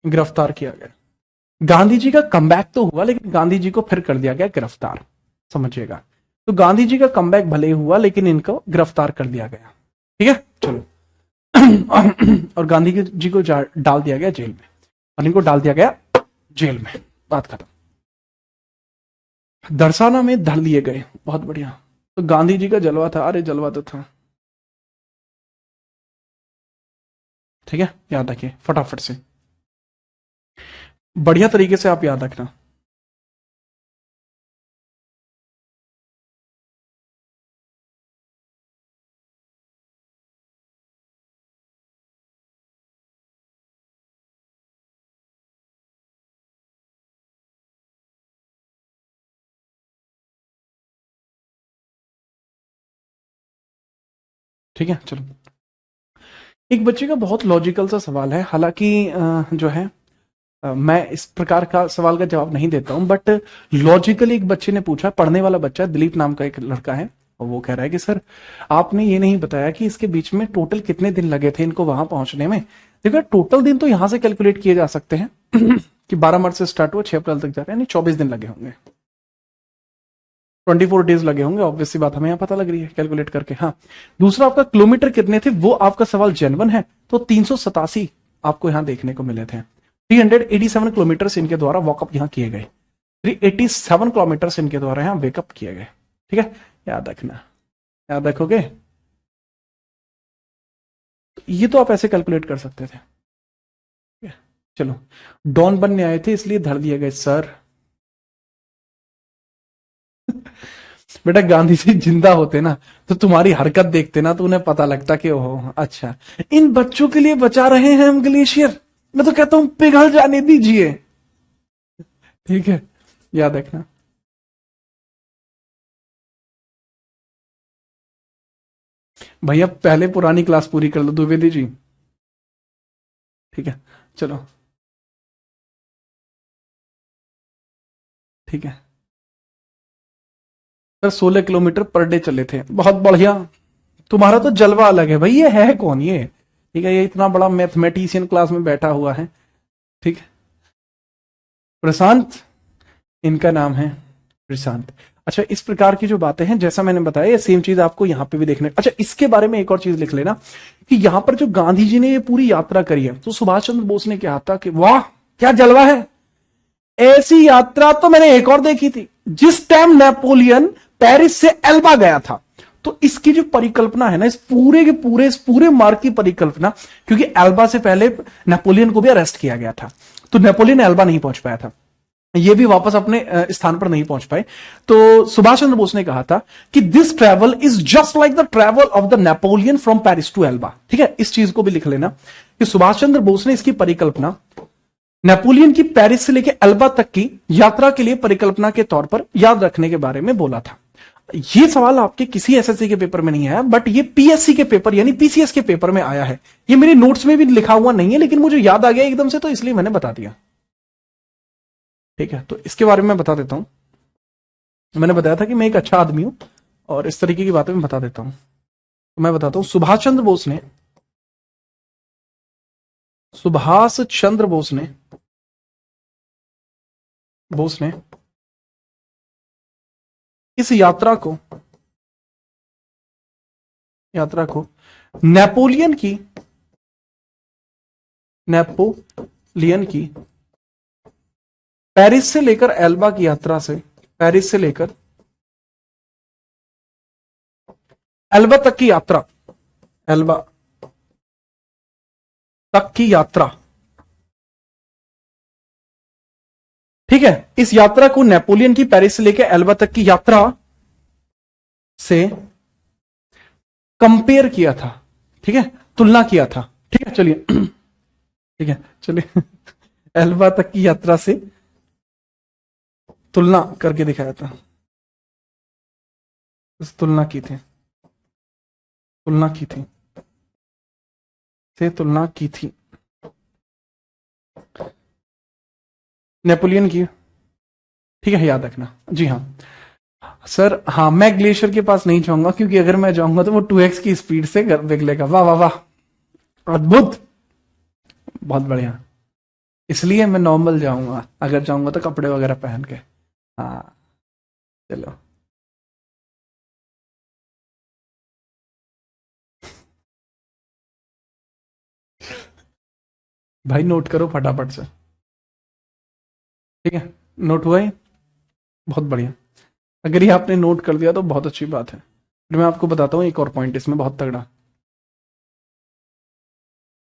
गिरफ्तार किया गया। गांधी जी का कमबैक तो हुआ लेकिन गांधी जी को फिर कर दिया गया गिरफ्तार, समझिएगा। तो गांधी जी का कमबैक भले हुआ लेकिन इनको गिरफ्तार कर दिया गया, ठीक है, चलो। और गांधी जी को डाल दिया गया जेल में, और इनको डाल दिया गया जेल में, बात खत्म। दरसाना में धर लिए गए, बहुत बढ़िया। तो गांधी जी का जलवा था, अरे जलवा तो था, ठीक है, याद रखिए फटाफट से, बढ़िया तरीके से आप याद रखना। ठीक है, चलो। एक बच्चे का बहुत लॉजिकल सा सवाल है, हालांकि जो है मैं इस प्रकार का सवाल का जवाब नहीं देता हूं, बट लॉजिकली एक बच्चे ने पूछा, पढ़ने वाला बच्चा, दिलीप नाम का एक लड़का है, और वो कह रहा है कि सर आपने ये नहीं बताया कि इसके बीच में टोटल कितने दिन लगे थे इनको वहां पहुंचने में। देखो टोटल दिन तो यहां से कैलकुलेट किए जा सकते हैं कि 12 मार्च से स्टार्ट हुआ 6 अप्रैल तक जा रहे हैं, यानी 24 दिन लगे होंगे, 24 डेज लगे होंगे, ऑब्वियस सी बात हमें यहाँ पता लग रही है कैलकुलेट करके। हाँ, दूसरा आपका किलोमीटर कितने थे, वो आपका सवाल जेन्युइन है, तो 387 आपको यहाँ देखने को मिले थे। 387 किलोमीटर इनके द्वारा वॉकअप यहाँ किए गए, 387 किलोमीटर इनके द्वारा यहाँ वेकअप किए गए, ठीक है, याद रखना, याद रखोगे। ये तो आप ऐसे कैलकुलेट कर सकते थे, चलो। डॉन बनने आए थे इसलिए धर दिए गए सर। बेटा गांधी जी जिंदा होते ना तो तुम्हारी हरकत देखते ना तो उन्हें पता लगता कि ओहो अच्छा, इन बच्चों के लिए बचा रहे हैं हम ग्लेशियर, मैं तो कहता हूं पिघल जाने दीजिए, ठीक है, याद रखना। भैया पहले पुरानी क्लास पूरी कर लो द्विवेदी जी, ठीक है, चलो, ठीक है सर। 16 किलोमीटर पर डे चले थे, बहुत बढ़िया, तुम्हारा तो जलवा अलग है भाई। ये है कौन ये, ठीक है, ये इतना बड़ा मैथमेटिशियन क्लास में बैठा हुआ है, ठीक है, प्रशांत इनका नाम है, प्रशांत। अच्छा, इस प्रकार की जो बातें हैं जैसा मैंने बताया ये सेम चीज आपको यहाँ पे भी देखने। अच्छा, इसके बारे में एक और चीज लिख लेना कि यहाँ पर जो गांधी जी ने ये पूरी यात्रा करी है तो सुभाष चंद्र बोस ने कहा था कि वाह क्या जलवा है, ऐसी यात्रा तो मैंने एक और देखी थी जिस टाइम नेपोलियन पेरिस से एल्बा गया था। तो इसकी जो परिकल्पना है ना, इस पूरे मार्ग की परिकल्पना, क्योंकि एल्बा से पहले नेपोलियन को भी अरेस्ट किया गया था तो नेपोलियन एल्बा नहीं पहुंच पाया था, ये भी वापस अपने स्थान पर नहीं पहुंच पाए। तो सुभाष चंद्र बोस ने कहा था कि this travel is just like the travel of the Napoleon from Paris to Elba, ठीक है, इस चीज को भी लिख लेना कि सुभाष चंद्र बोस ने इसकी परिकल्पना नेपोलियन की पेरिस से लेकर एल्बा तक की यात्रा के लिए परिकल्पना के तौर पर याद रखने के बारे में बोला था। ये सवाल आपके किसी एसएससी के पेपर में नहीं आया, बट ये पीएससी के पेपर यानी पीसीएस के पेपर में आया है। ये मेरे नोट्स में भी लिखा हुआ नहीं है, लेकिन मुझे याद आ गया एकदम से, तो इसलिए मैंने बता दिया। ठीक है, तो इसके बारे में बता देता हूं। मैंने बताया था कि मैं एक अच्छा आदमी हूं और इस तरीके की बातें मैं बता देता हूं। तो मैं बताता हूं, सुभाष चंद्र बोस ने इस यात्रा को नेपोलियन की पेरिस से लेकर एल्बा की यात्रा से, पेरिस से लेकर एल्बा तक की यात्रा, एल्बा तक की यात्रा, ठीक है, इस यात्रा को नेपोलियन की पेरिस से लेकर एल्बा तक की यात्रा से कंपेयर किया था। ठीक है, तुलना किया था। ठीक है, चलिए ठीक है, चलिए एल्बा तक की यात्रा से तुलना करके दिखाया था। तुलना की थी नेपोलियन की। ठीक है, याद रखना। जी हाँ सर, हाँ मैं ग्लेशियर के पास नहीं जाऊंगा, क्योंकि अगर मैं जाऊंगा तो वो 2x की स्पीड से निकलेगा। वाह वाह वाह, अद्भुत, बहुत बढ़िया। इसलिए मैं नॉर्मल जाऊंगा, अगर जाऊंगा तो कपड़े वगैरह पहन के। हाँ चलो, भाई नोट करो फटाफट से। ठीक है, नोट हुआ है, बहुत बढ़िया। अगर ये आपने नोट कर दिया तो बहुत अच्छी बात है। फिर मैं आपको बताता हूँ एक और पॉइंट इसमें बहुत तगड़ा।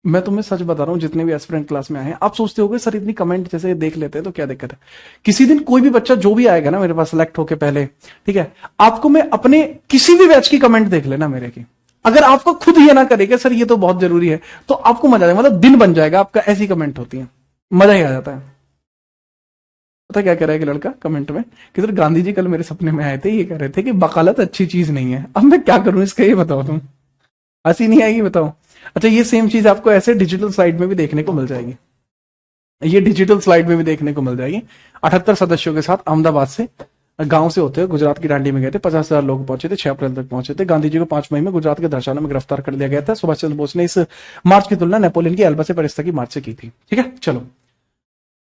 मैं तुम्हें सच बता रहा हूँ, जितने भी एस्पिरेंट क्लास में आए हैं, आप सोचते होगे सर इतनी कमेंट जैसे देख लेते हैं तो क्या दिक्कत है। किसी दिन कोई भी बच्चा जो भी आएगा ना मेरे पास सेलेक्ट होके पहले, ठीक है, आपको मैं अपने किसी भी बैच की कमेंट देख लेना मेरे की। अगर आपको खुद ये ना करेगा सर ये तो बहुत जरूरी है, तो आपको मजा आएगा, मतलब दिन बन जाएगा आपका। ऐसी कमेंट होती है, मजा ही आ जाता है। पता क्या कह रहा है कि लड़का कमेंट में कि सर गांधी जी कल मेरे सपने में आए थे, ये कह रहे थे कि वकालत अच्छी चीज नहीं है। अब मैं क्या करूं इसका, ये बताओ तुम। हंसी नहीं आएगी, बताओ। अच्छा, ये सेम चीज आपको ऐसे डिजिटल स्लाइड में भी देखने को मिल जाएगी। ये डिजिटल स्लाइड में भी देखने को मिल जाएगी। 78 सदस्यों के साथ अहमदाबाद से, गांव से होते हुए गुजरात की दांडी में गए थे। 50,000 लोग पहुंचे थे, 6 अप्रैल तक पहुंचे थे। गांधी जी को 5 मई में गुजरात के धर्मशाला में गिरफ्तार कर लिया गया था। सुभाष चंद्र बोस ने इस मार्च की तुलना नेपोलियन की एल्बा से पेरिस तक की मार्च से की थी। ठीक है, चलो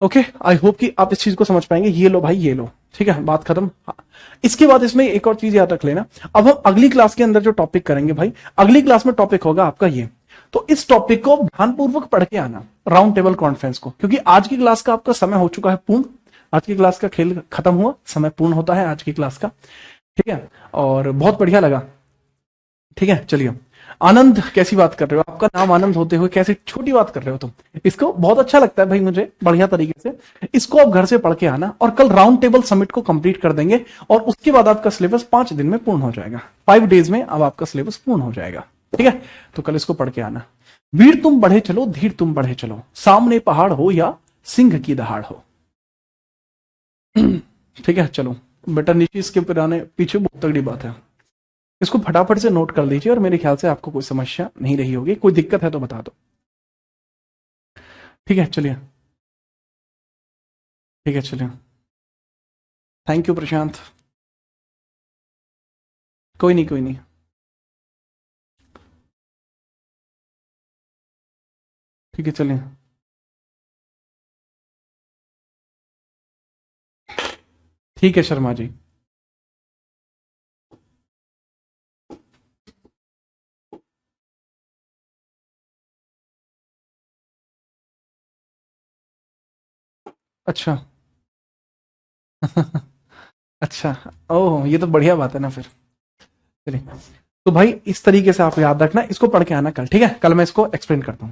ओके, आई होप कि आप इस चीज को समझ पाएंगे। ये लो भाई, ये लो, ठीक है, बात खत्म। हाँ। इसके बाद इसमें एक और चीज याद रख लेना। अब हम अगली क्लास के अंदर जो टॉपिक करेंगे भाई, अगली क्लास में टॉपिक होगा आपका ये। तो इस टॉपिक को ध्यानपूर्वक पढ़ के आना, राउंड टेबल कॉन्फ्रेंस को, क्योंकि आज की क्लास का आपका समय हो चुका है पूर्ण। आज की क्लास का खेल खत्म हुआ, समय पूर्ण होता है आज की क्लास का। ठीक है, और बहुत बढ़िया लगा। ठीक है, चलिए। आनंद, कैसी बात कर रहे हो? आपका नाम आनंद होते हुए कैसी छोटी बात कर रहे हो तुम? इसको बहुत अच्छा लगता है भाई मुझे, बढ़िया तरीके से। इसको आप घर से पढ़ के आना, और कल राउंड टेबल समिट को कंप्लीट कर देंगे, और उसके बाद आपका सिलेबस 5 दिन में पूर्ण हो जाएगा। 5 डेज में अब आपका सिलेबस पूर्ण हो जाएगा। ठीक है, तो कल इसको पढ़ के आना। वीर तुम बढ़े चलो, धीर तुम बढ़े चलो, सामने पहाड़ हो या सिंह की दहाड़ हो। ठीक है, चलो बेटा, नीतीश के पुराने पीछे बहुत तगड़ी बात है। इसको फटाफट से नोट कर लीजिए, और मेरे ख्याल से आपको कोई समस्या नहीं रही होगी। कोई दिक्कत है तो बता दो। ठीक है, चलिए। ठीक है, चलिए। थैंक यू प्रशांत। कोई नहीं, कोई नहीं। ठीक है, चलिए। ठीक है शर्मा जी। अच्छा अच्छा, ओह ये तो बढ़िया बात है ना फिर। चलिए, तो भाई इस तरीके से आप याद रखना, इसको पढ़ के आना कल। ठीक है, कल मैं इसको एक्सप्लेन करता हूँ।